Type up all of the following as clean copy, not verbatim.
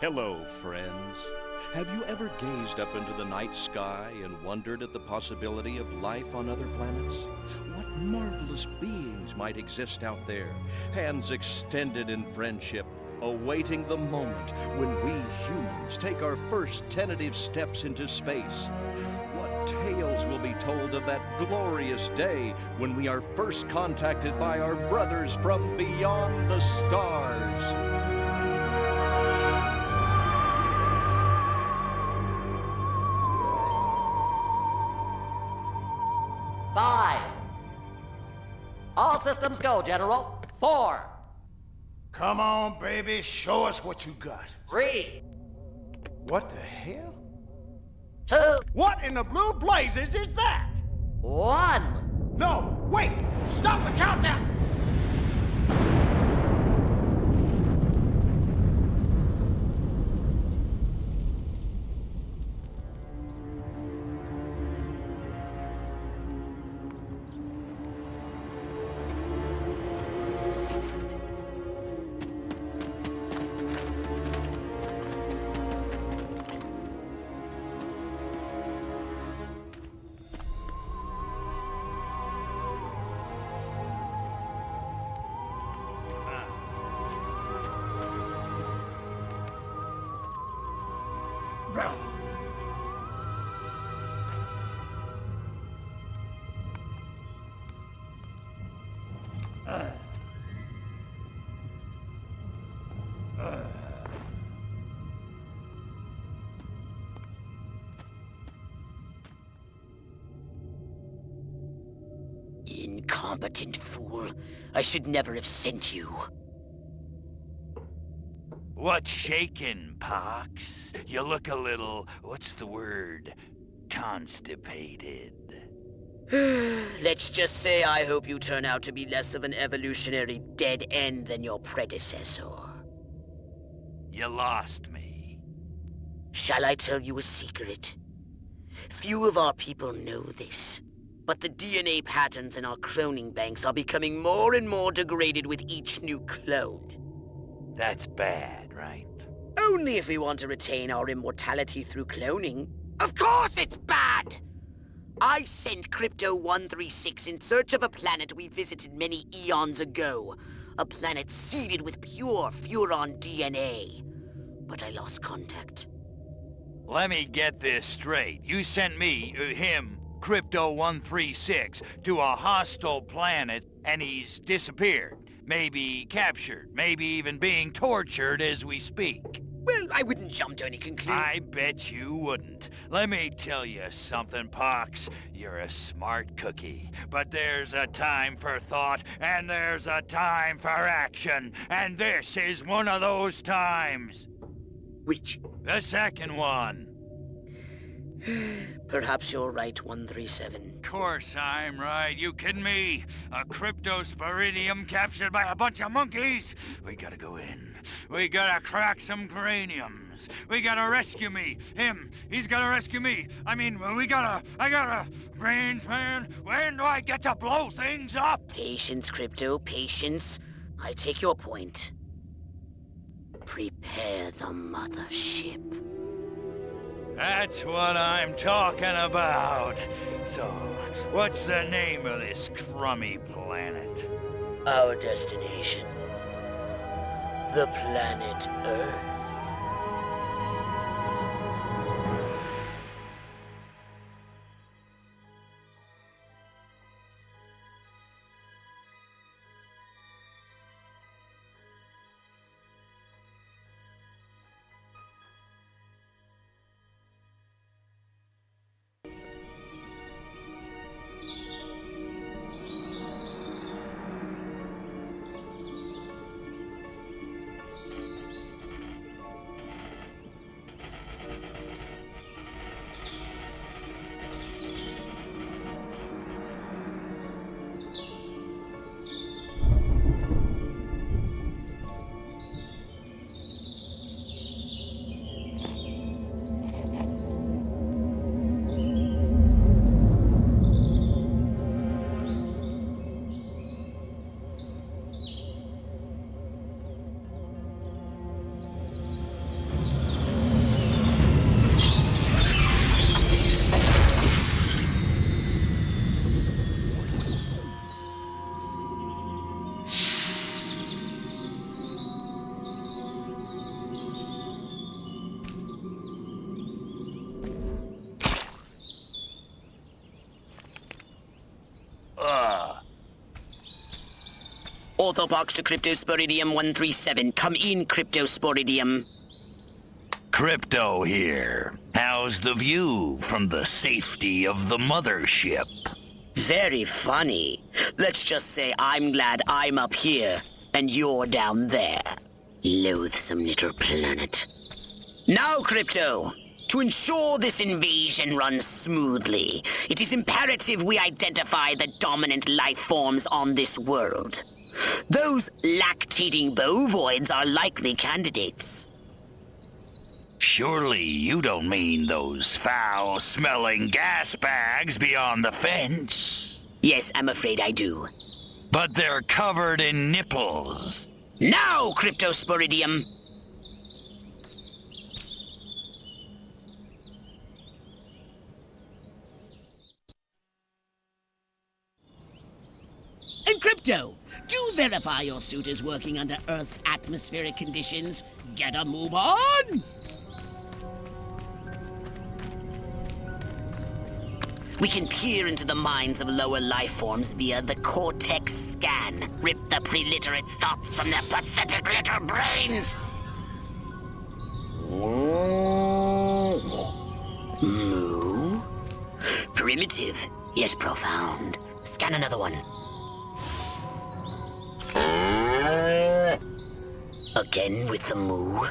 Hello, friends. Have you ever gazed up into the night sky and wondered at the possibility of life on other planets? What marvelous beings might exist out there, hands extended in friendship, awaiting the moment when we humans take our first tentative steps into space? What tales will be told of that glorious day when we are first contacted by our brothers from beyond the stars? 5. All systems go, General. 4. Come on, baby, show us what you got. 3. What the hell? 2. What in the blue blazes is that? 1. No, wait! Stop the countdown! Incompetent fool. I should never have sent you. What's shaking, Pox? You look a little, what's the word? Constipated. Let's just say I hope you turn out to be less of an evolutionary dead end than your predecessor. You lost me. Shall I tell you a secret? Few of our people know this, but the DNA patterns in our cloning banks are becoming more and more degraded with each new clone. That's bad, right? Only if we want to retain our immortality through cloning. Of course it's bad! I sent Crypto-136 in search of a planet we visited many eons ago. A planet seeded with pure Furon DNA. But I lost contact. Let me get this straight. You sent me, him, Crypto-136, to a hostile planet, and he's disappeared. Maybe captured, maybe even being tortured as we speak. Well, I wouldn't jump to any conclusion. I bet you wouldn't. Let me tell you something, Pox. You're a smart cookie. But there's a time for thought, and there's a time for action. And this is one of those times. Which? The second one. Perhaps you're right, 137. Course I'm right. You kidding me? A cryptosporidium captured by a bunch of monkeys? We gotta go in. We gotta crack some craniums. We gotta rescue me. Him. He's gotta rescue me. I mean, I gotta... Brains, man. When do I get to blow things up? Patience, Crypto, patience. I take your point. Prepare the mothership. That's what I'm talking about. So, what's the name of this crummy planet? Our destination. The planet Earth. Orthopox to Cryptosporidium 137. Come in, Cryptosporidium. Crypto here. How's the view from the safety of the mothership? Very funny. Let's just say I'm glad I'm up here and you're down there. Loathsome little planet. Now, Crypto, to ensure this invasion runs smoothly, it is imperative we identify the dominant life forms on this world. Those lactating bovoids are likely candidates. Surely you don't mean those foul-smelling gas bags beyond the fence? Yes, I'm afraid I do. But they're covered in nipples. Now, Cryptosporidium! And Crypto, do verify your suit is working under Earth's atmospheric conditions. Get a move on! We can peer into the minds of lower life forms via the Cortex scan. Rip the preliterate thoughts from their pathetic little brains! Moo? Primitive, yet profound. Scan another one. Again with the moo?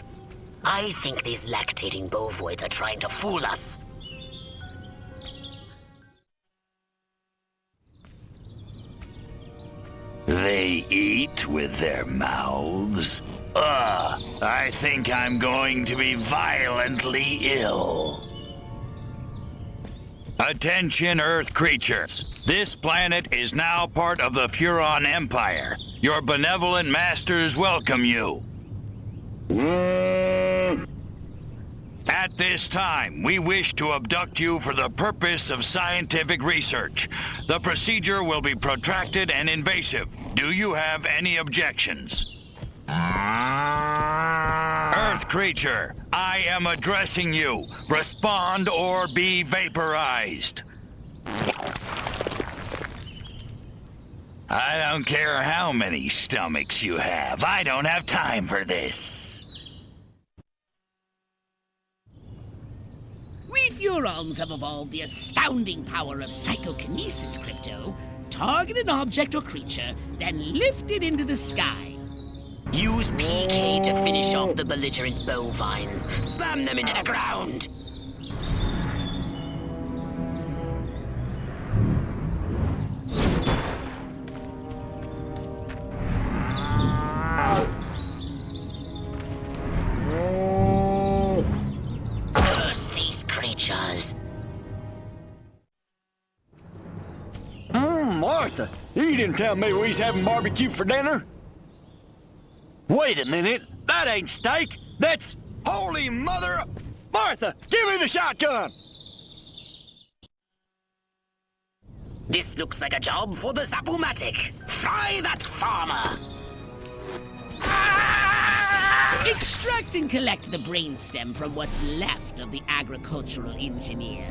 I think these lactating bovoids are trying to fool us. They eat with their mouths? I think I'm going to be violently ill. Attention, Earth creatures. This planet is now part of the Furon Empire. Your benevolent masters welcome you. At this time, we wish to abduct you for the purpose of scientific research. The procedure will be protracted and invasive. Do you have any objections? Earth creature, I am addressing you. Respond or be vaporized. I don't care how many stomachs you have. I don't have time for this. We Furons have evolved the astounding power of psychokinesis, Crypto. Target an object or creature, then lift it into the sky. Use PK to finish off the belligerent bovines. Slam them into the ground. Curse these creatures. Martha, you didn't tell me we was having barbecue for dinner? Wait a minute, that ain't steak. That's holy mother... Martha, give me the shotgun! This looks like a job for the Zapomatic. Fry that farmer! Extract and collect the brainstem from what's left of the agricultural engineer.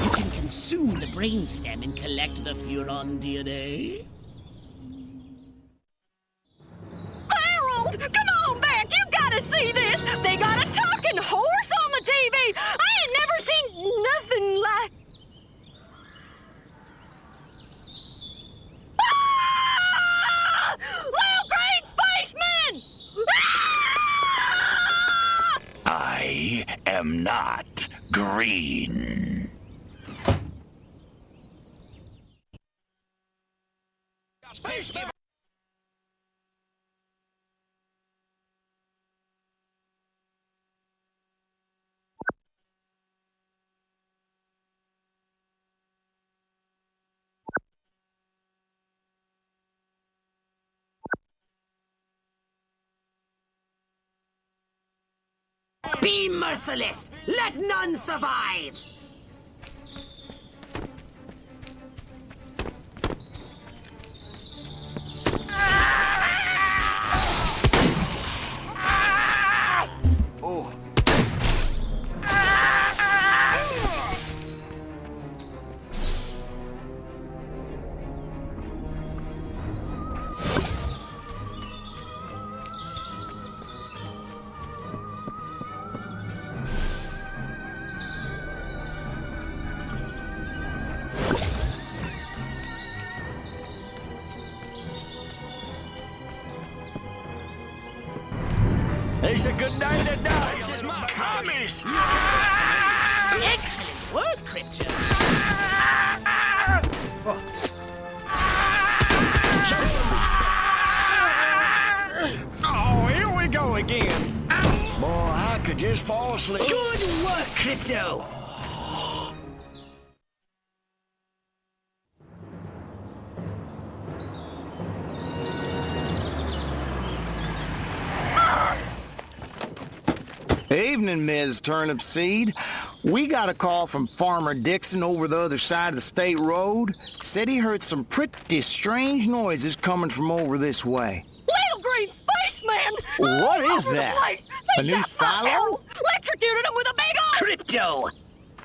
You can consume the brainstem and collect the Furon DNA. Harold, come on back! You gotta see this! They got a talking horse on the TV! I ain't never seen nothing like... Ah! Little green spaceman! Ah! I am not green. Be merciless! Let none survive! Today's a good day to die. This is my promise. Excellent work, Crypto. Show some respect. Oh, here we go again. Boy, I could just fall asleep. Good work, Crypto. Evening, Ms. Turnipseed. We got a call from Farmer Dixon over the other side of the state road. Said he heard some pretty strange noises coming from over this way. Little green spaceman! What All is over the that? place. A They new got my silo? arrow, electrocuted him with a big old... Crypto!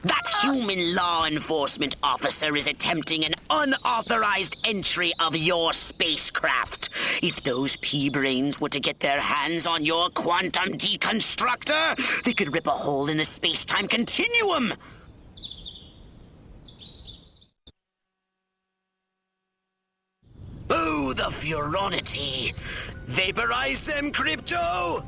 That human law enforcement officer is attempting an unauthorized entry of your spacecraft. If those pea-brains were to get their hands on your quantum deconstructor, they could rip a hole in the space-time continuum. Oh, the furonity! Vaporize them, Crypto!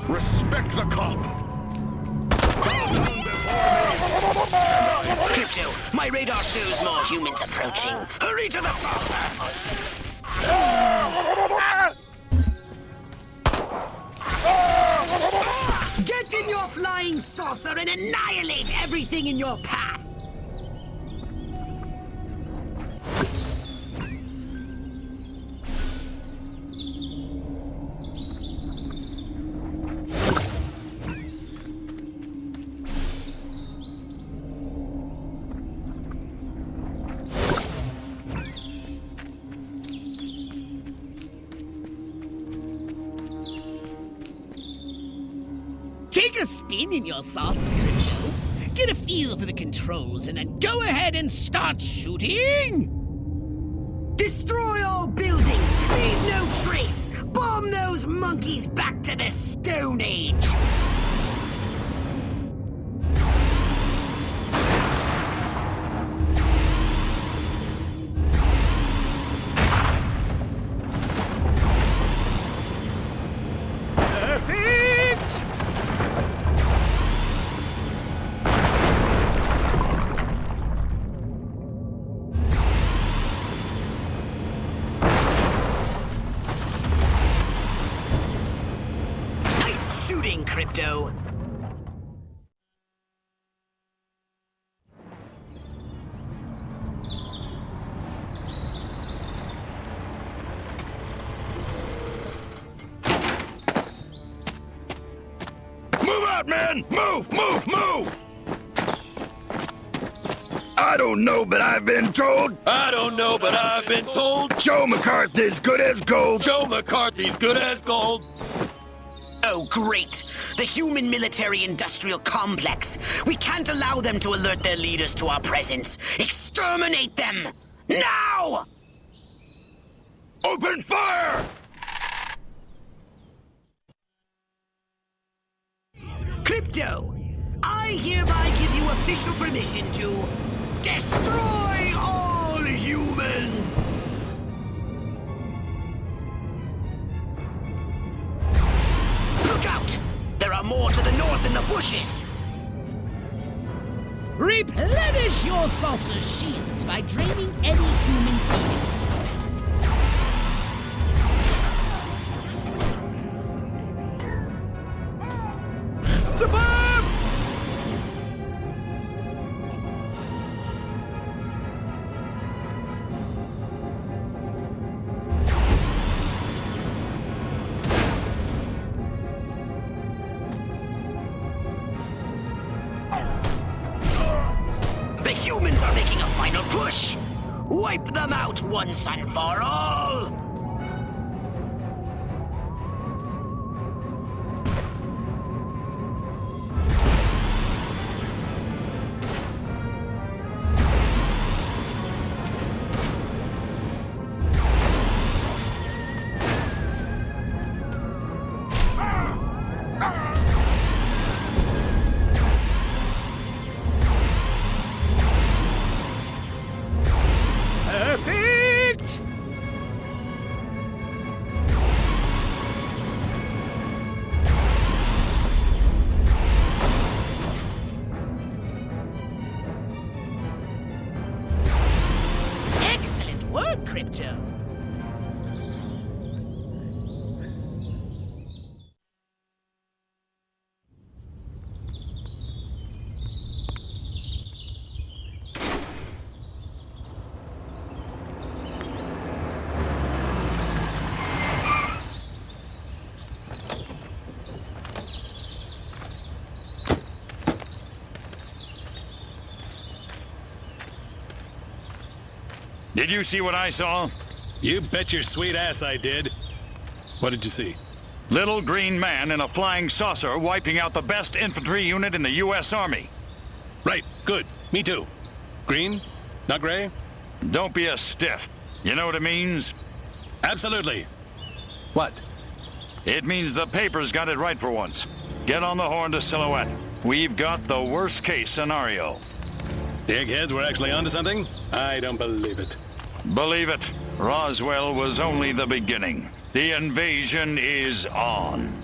Respect the cop. Crypto, my radar shows more humans approaching. Hurry to the saucer! Get in your flying saucer and annihilate everything in your path! Take a spin in your saucer, Crypto. Get a feel for the controls and then go ahead and start shooting! Destroy all buildings! Leave no trace! Bomb those monkeys back to the Stone Age! Perfect! Nice shooting, Crypto! Move out, man! Move, move, move! I don't know, but I've been told I don't know, but I've been told Joe McCarthy's good as gold. Joe McCarthy's good as gold. Oh, great! The human military-industrial complex. We can't allow them to alert their leaders to our presence. Exterminate them! Now! Open fire! Crypto, I hereby give you official permission to destroy all humans! Look out! There are more to the north in the bushes! Replenish your saucer's shields by draining any human being. Suburb! The humans are making a final push! Wipe them out once and for all! Did you see what I saw? You bet your sweet ass I did. What did you see? Little green man in a flying saucer wiping out the best infantry unit in the U.S. Army. Right, good. Me too. Green? Not gray? Don't be a stiff. You know what it means? Absolutely. What? It means the paper's got it right for once. Get on the horn to Silhouette. We've got the worst case scenario. The eggheads were actually onto something? I don't believe it. Believe it, Roswell was only the beginning. The invasion is on.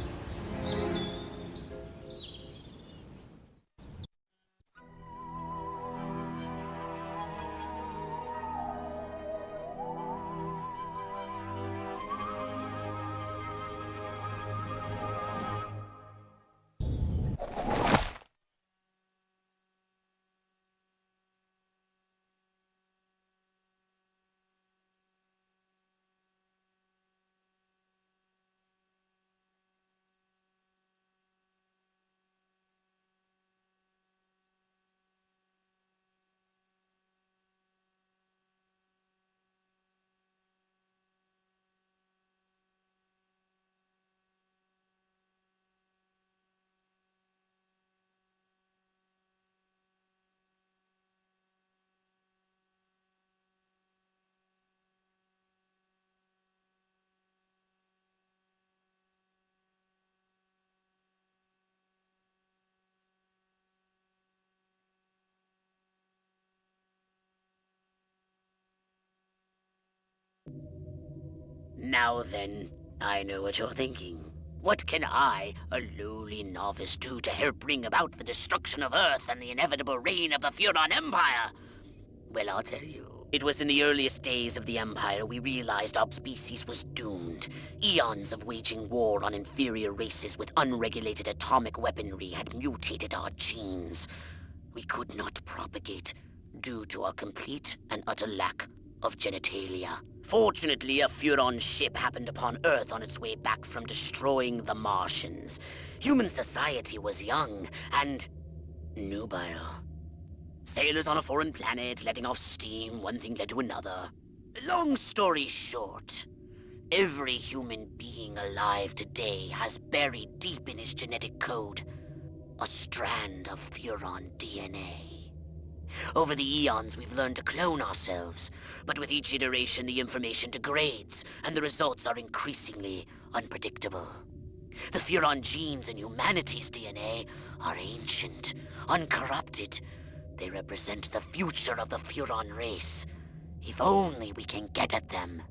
Now then, I know what you're thinking. What can I, a lowly novice, do to help bring about the destruction of Earth and the inevitable reign of the Furon Empire? Well, I'll tell you. It was in the earliest days of the Empire we realized our species was doomed. Eons of waging war on inferior races with unregulated atomic weaponry had mutated our genes. We could not propagate due to our complete and utter lack of genitalia. Fortunately, a Furon ship happened upon Earth on its way back from destroying the Martians. Human society was young and nubile. Sailors on a foreign planet, letting off steam, one thing led to another. Long story short, every human being alive today has buried deep in his genetic code a strand of Furon DNA. Over the eons, we've learned to clone ourselves, but with each iteration, the information degrades, and the results are increasingly unpredictable. The Furon genes in humanity's DNA are ancient, uncorrupted. They represent the future of the Furon race. If only we can get at them.